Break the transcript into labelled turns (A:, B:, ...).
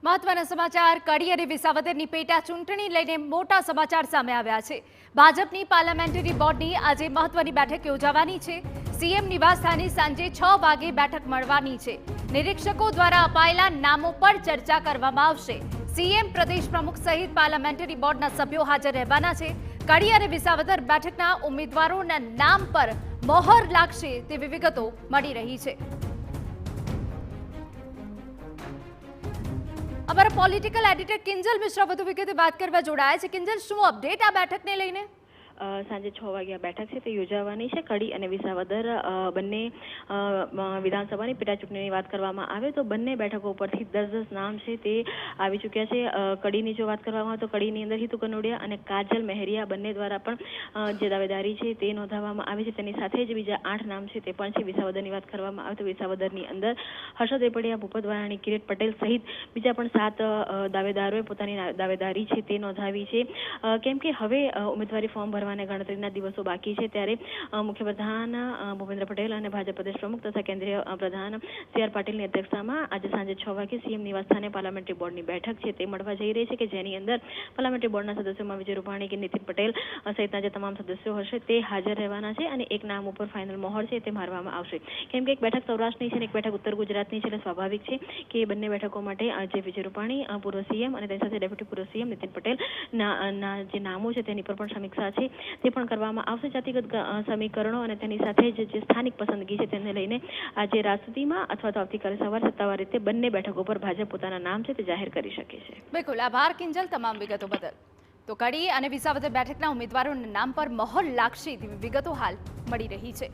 A: મહત્વના સમાચાર કડી અને વિસાવદરની પેટા ચૂંટણી લઈને મોટા સમાચાર સામે આવ્યા છે। ભાજપની પાર્લામેન્ટરી બોર્ડની આજે મહત્વની બેઠક યોજાવાની છે। સીએમ નિવાસસ્થાને સાંજે 6 વાગે બેઠક મળવાની છે। નિરીક્ષકો દ્વારા અપાયેલા નામો પર ચર્ચા કરવામાં આવશે। સીએમ પ્રદેશ પ્રમુખ સહિત પાર્લામેન્ટરી બોર્ડના સભ્યો હાજર રહેવાના છે। કડી અને વિસાવદર બેઠકના ઉમેદવારોના નામ પર મોહર લાગશે તેવી વિગતો મળી રહી છે। અમારા પોલિટિકલ એડિટર કિંજલ મિશ્રા વધુ વિગતે વાત કરવા જોડાયા છે। કિંજલ, શું અપડેટ આ બેઠકને લઈને?
B: સાંજે 6 વાગ્યા બેઠક છે તે યોજાવાની છે। કડી અને વિસાવદર બંને વિધાનસભાની પેટા ચૂંટણીની વાત કરવામાં આવે તો બંને બેઠકો પરથી 10 નામ છે તે આવી ચૂક્યા છે। કડીની જો વાત કરવામાં આવે તો કડીની અંદર હિતુ કનોડિયા અને કાજલ મહેરિયા બંને દ્વારા પણ જે દાવેદારી છે તે નોંધાવવામાં આવી છે। તેની સાથે જ બીજા 8 નામ છે તે પણ છે। વિસાવદરની વાત કરવામાં આવે તો વિસાવદરની અંદર હર્ષદ વેપડિયા, ભૂપત વારાણી, કિરીટ પટેલ સહિત બીજા પણ 7 દાવેદારોએ પોતાની દાવેદારી છે તે નોંધાવી છે। કેમ કે હવે ઉમેદવારી ફોર્મ ગણતરીના દિવસો બાકી છે ત્યારે મુખ્યપ્રધાન ભૂપેન્દ્ર પટેલ અને ભાજપ પ્રદેશ પ્રમુખ તથા કેન્દ્રીય પ્રધાન સી.આર. પાટીલની અધ્યક્ષતામાં આજે સાંજે 6 વાગે સીએમ નિવાસસ્થાને પાર્લામેન્ટરી બોર્ડની બેઠક છે તે મળવા જઈ રહી છે કે જેની અંદર પાર્લામેન્ટરી બોર્ડના સદસ્યોમાં વિજય રૂપાણી કે નીતિન પટેલ સહિતના જે તમામ સદસ્યો હશે તે હાજર રહેવાના છે અને એક નામ ઉપર ફાઇનલ મોહર છે તે મારવામાં આવશે। કેમ કે એક બેઠક સૌરાષ્ટ્રની છે અને એક બેઠક ઉત્તર ગુજરાતની છે એટલે સ્વાભાવિક છે કે એ બંને બેઠકો માટે આજે વિજય રૂપાણી પૂર્વ સીએમ અને તેની સાથે ડેપ્યુટી પૂર્વ સીએમ નીતિન પટેલ ના જે નામો છે તેની પર પણ સમીક્ષા છે તે પણ કરવામાં આવશે। જાતિગત સમીકરણો અને તેની સાથે જે સ્થાનિક પસંદગી છે તેને લઈને આજે રાત સુધીમાં અથવા તો આવતીકાલે સવારે સત્તાવાર રીતે બંને બેઠકો પર ભાજપ પોતાના નામ છે તે જાહેર કરી શકે છે।
A: બિલકુલ, આભાર કિંજલ તમામ વિગતો બદલ। તો કડી અને વિસાવદર બેઠકના ઉમેદવારોના નામ પર મહોર લાગશે તેવી વિગતો હાલ મળી રહી છે।